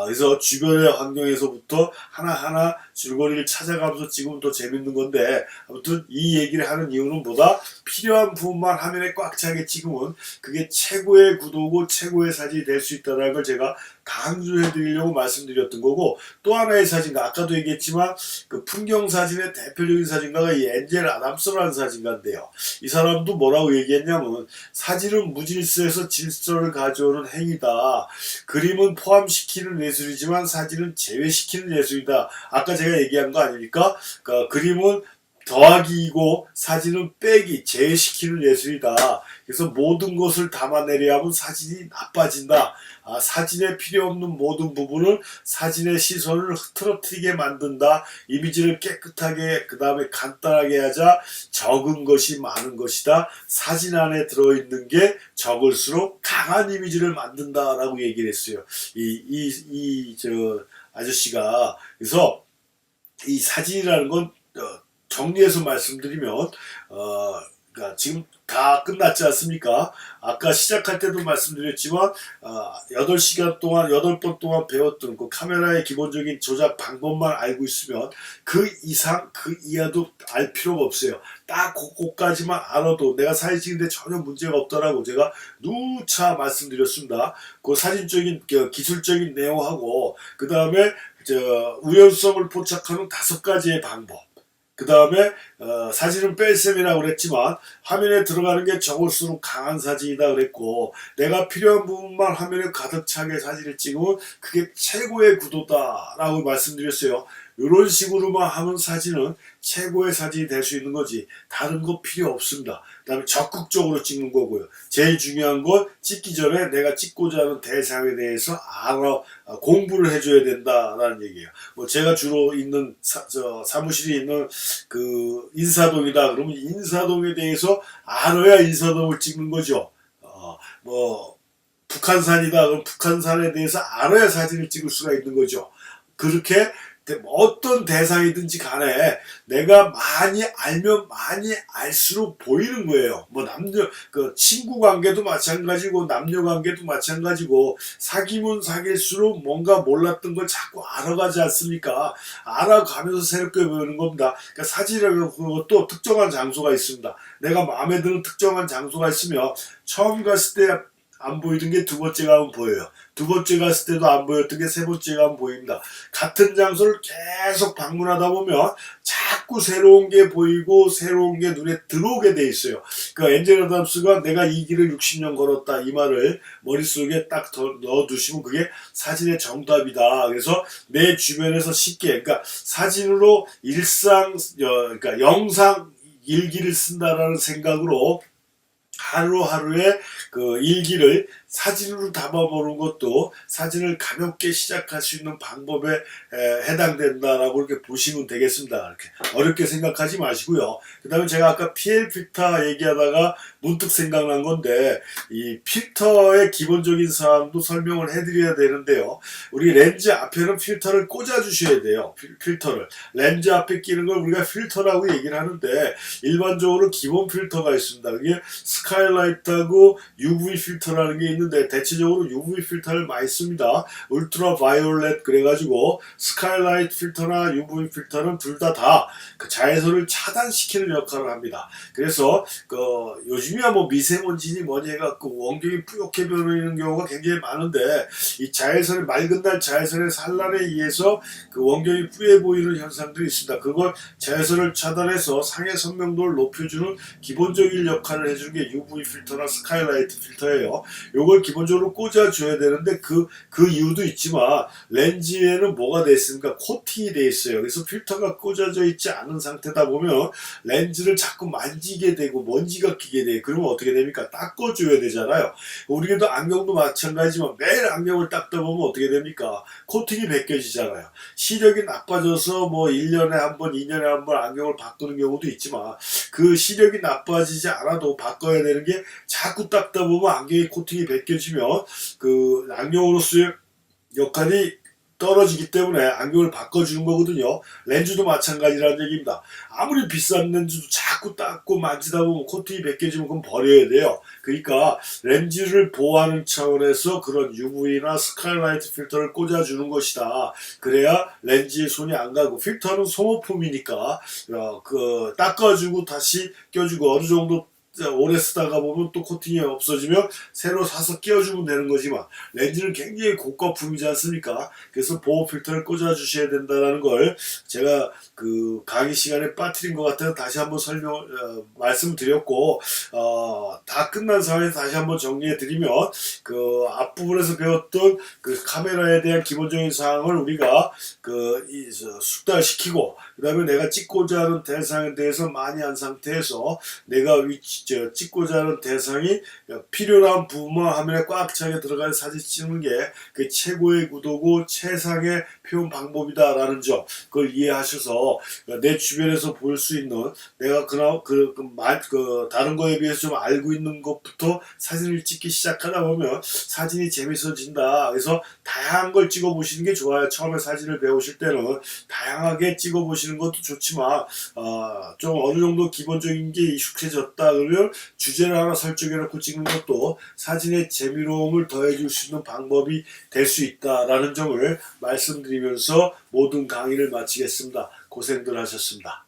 S1: 그래서 주변의 환경에서부터 하나하나 줄거리를 찾아가면서 찍으면 더 재밌는 건데 아무튼 이 얘기를 하는 이유는 뭐다? 필요한 부분만 화면에 꽉 차게 찍으면 그게 최고의 구도고 최고의 사진이 될 수 있다는 걸 제가 강조해 드리려고 말씀드렸던 거고 또 하나의 사진가 아까도 얘기했지만 그 풍경 사진의 대표적인 사진가가 이 엔젤 아담스라는 사진가인데요. 이 사람도 뭐라고 얘기했냐면 사진은 무질서에서 질서를 가져오는 행위다. 그림은 포함시키는 예술이지만 사진은 제외시키는 예술이다. 아까 제가 얘기한 거 아닙니까? 그러니까 그림은 더하기이고 사진은 빼기, 제외시키는 예술이다. 그래서 모든 것을 담아내려 하면 사진이 나빠진다. 사진에 필요 없는 모든 부분을 사진의 시선을 흐트러뜨리게 만든다. 이미지를 깨끗하게 그 다음에 간단하게 하자. 적은 것이 많은 것이다. 사진 안에 들어있는 게 적을수록 강한 이미지를 만든다라고 얘기를 했어요. 저 아저씨가 그래서 이 사진이라는 건 정리해서 말씀드리면 그러니까 지금 다 끝났지 않습니까? 아까 시작할 때도 말씀드렸지만 8시간 동안 8번 동안 배웠던 그 카메라의 기본적인 조작 방법만 알고 있으면 그 이상 그 이하도 알 필요가 없어요. 딱 그거까지만 알아도 내가 사진 찍는데 전혀 문제가 없다라고 제가 누차 말씀드렸습니다. 그 사진적인 기술적인 내용하고 그 다음에 우연성을 포착하는 5가지의 방법 그 다음에 사진은 뺄셈이라고 그랬지만 화면에 들어가는 게 적을수록 강한 사진이다 그랬고 내가 필요한 부분만 화면에 가득 차게 사진을 찍으면 그게 최고의 구도다 라고 말씀드렸어요. 이런 식으로만 하면 사진은 최고의 사진이 될 수 있는 거지 다른 거 필요 없습니다. 그 다음에 적극적으로 찍는 거고요. 제일 중요한 건 찍기 전에 내가 찍고자 하는 대상에 대해서 공부를 해줘야 된다라는 얘기예요. 제가 주로 있는 사무실이 있는 그 인사동이다 그러면 인사동에 대해서 알아야 인사동을 찍는 거죠. 북한산이다 그럼 북한산에 대해서 알아야 사진을 찍을 수가 있는 거죠. 그렇게 어떤 대상이든지 간에 내가 많이 알면 많이 알수록 보이는 거예요. 친구 관계도 마찬가지고 남녀 관계도 마찬가지고 사귀면 사귈수록 뭔가 몰랐던 걸 자꾸 알아가지 않습니까? 알아가면서 새롭게 보이는 겁니다. 그러니까 사진이라는 것도 특정한 장소가 있습니다. 내가 마음에 드는 특정한 장소가 있으면 처음 갔을 때 안 보이던 게 두 번째 가면 보여요. 두 번째 갔을 때도 안 보였던 게 세 번째 가면 보입니다. 같은 장소를 계속 방문하다 보면 자꾸 새로운 게 보이고 새로운 게 눈에 들어오게 돼 있어요. 그 엔젤 아담스가 내가 이 길을 60년 걸었다 이 말을 머릿속에 딱 넣어두시면 그게 사진의 정답이다. 그래서 내 주변에서 쉽게 그러니까 사진으로 그러니까 영상 일기를 쓴다라는 생각으로 하루하루의 그 일기를 사진으로 담아보는 것도 사진을 가볍게 시작할 수 있는 방법에 해당된다라고 이렇게 보시면 되겠습니다. 이렇게 어렵게 생각하지 마시고요. 그 다음에 제가 아까 PL 필터 얘기하다가 문득 생각난 건데 이 필터의 기본적인 사항도 설명을 해드려야 되는데요. 우리 렌즈 앞에는 필터를 꽂아 주셔야 돼요. 필터를 렌즈 앞에 끼는 걸 우리가 필터라고 얘기를 하는데 일반적으로 기본 필터가 있습니다. 그게 스카이라이트하고 UV 필터라는 게 있는데 대체적으로 UV 필터를 많이 씁니다. 울트라 바이올렛 그래가지고 스카이라이트 필터나 UV 필터는 둘 다 그 자외선을 차단시키는 역할을 합니다. 그래서 요즘이야 뭐 미세먼지니 뭐니 해갖고 원경이 뿌옇게 변하는 경우가 굉장히 많은데 이 자외선의 맑은 날 자외선의 산란에 의해서 그 원경이 뿌얘 보이는 현상들이 있습니다. 그걸 자외선을 차단해서 상해 선명도를 높여주는 기본적인 역할을 해주는 게 UV 필터나 스카이라이트 필터예요. 요걸 기본적으로 꽂아줘야 되는데 그 이유도 있지만 렌즈에는 뭐가 돼 있습니까? 코팅이 돼 있어요. 그래서 필터가 꽂아져 있지 않은 상태다 보면 렌즈를 자꾸 만지게 되고 먼지가 끼게 돼. 그러면 어떻게 됩니까? 닦아줘야 되잖아요. 우리도 안경도 마찬가지지만 매일 안경을 닦다 보면 어떻게 됩니까? 코팅이 벗겨지잖아요. 시력이 나빠져서 뭐 1년에 한 번, 2년에 한 번 안경을 바꾸는 경우도 있지만 그 시력이 나빠지지 않아도 바꿔야 되는 게 자꾸 닦다 보면 안경의 코팅이 벗겨지면 그 안경으로서의 역할이 떨어지기 때문에 안경을 바꿔주는 거거든요. 렌즈도 마찬가지라는 얘기입니다. 아무리 비싼 렌즈도 자꾸 닦고 만지다 보면 코팅이 벗겨지면 그건 버려야 돼요. 그러니까 렌즈를 보호하는 차원에서 그런 UV나 스카이라이트 필터를 꽂아주는 것이다. 그래야 렌즈에 손이 안 가고 필터는 소모품이니까 닦아주고 다시 껴주고 어느 정도 오래 쓰다가 보면 또 코팅이 없어지면 새로 사서 끼워주면 되는 거지만 렌즈는 굉장히 고가품이지 않습니까? 그래서 보호 필터를 꽂아 주셔야 된다는 걸 제가 그 강의 시간에 빠뜨린 것 같아서 다시 한번 말씀드렸고 다 끝난 상황에서 다시 한번 정리해 드리면 그 앞부분에서 배웠던 그 카메라에 대한 기본적인 사항을 우리가 숙달시키고 그 다음에 내가 찍고자 하는 대상에 대해서 많이 한 상태에서 내가 찍고자 하는 대상이 필요한 부분만 화면에 꽉 차게 들어가는 사진 찍는 게 그 최고의 구도고 최상의 표현 방법이다라는 점 그걸 이해하셔서 내 주변에서 볼 수 있는 내가 다른 거에 비해서 좀 알고 있는 것부터 사진을 찍기 시작하다 보면 사진이 재밌어진다. 그래서 다양한 걸 찍어 보시는 게 좋아요. 처음에 사진을 배우실 때는 다양하게 찍어 보시는 것도 좋지만 좀 어느 정도 기본적인 게 익숙해졌다 그러면 주제를 하나 설정해 놓고 찍는 것도 사진의 재미로움을 더해줄 수 있는 방법이 될 수 있다라는 점을 말씀드리면서 모든 강의를 마치겠습니다. 고생들 하셨습니다.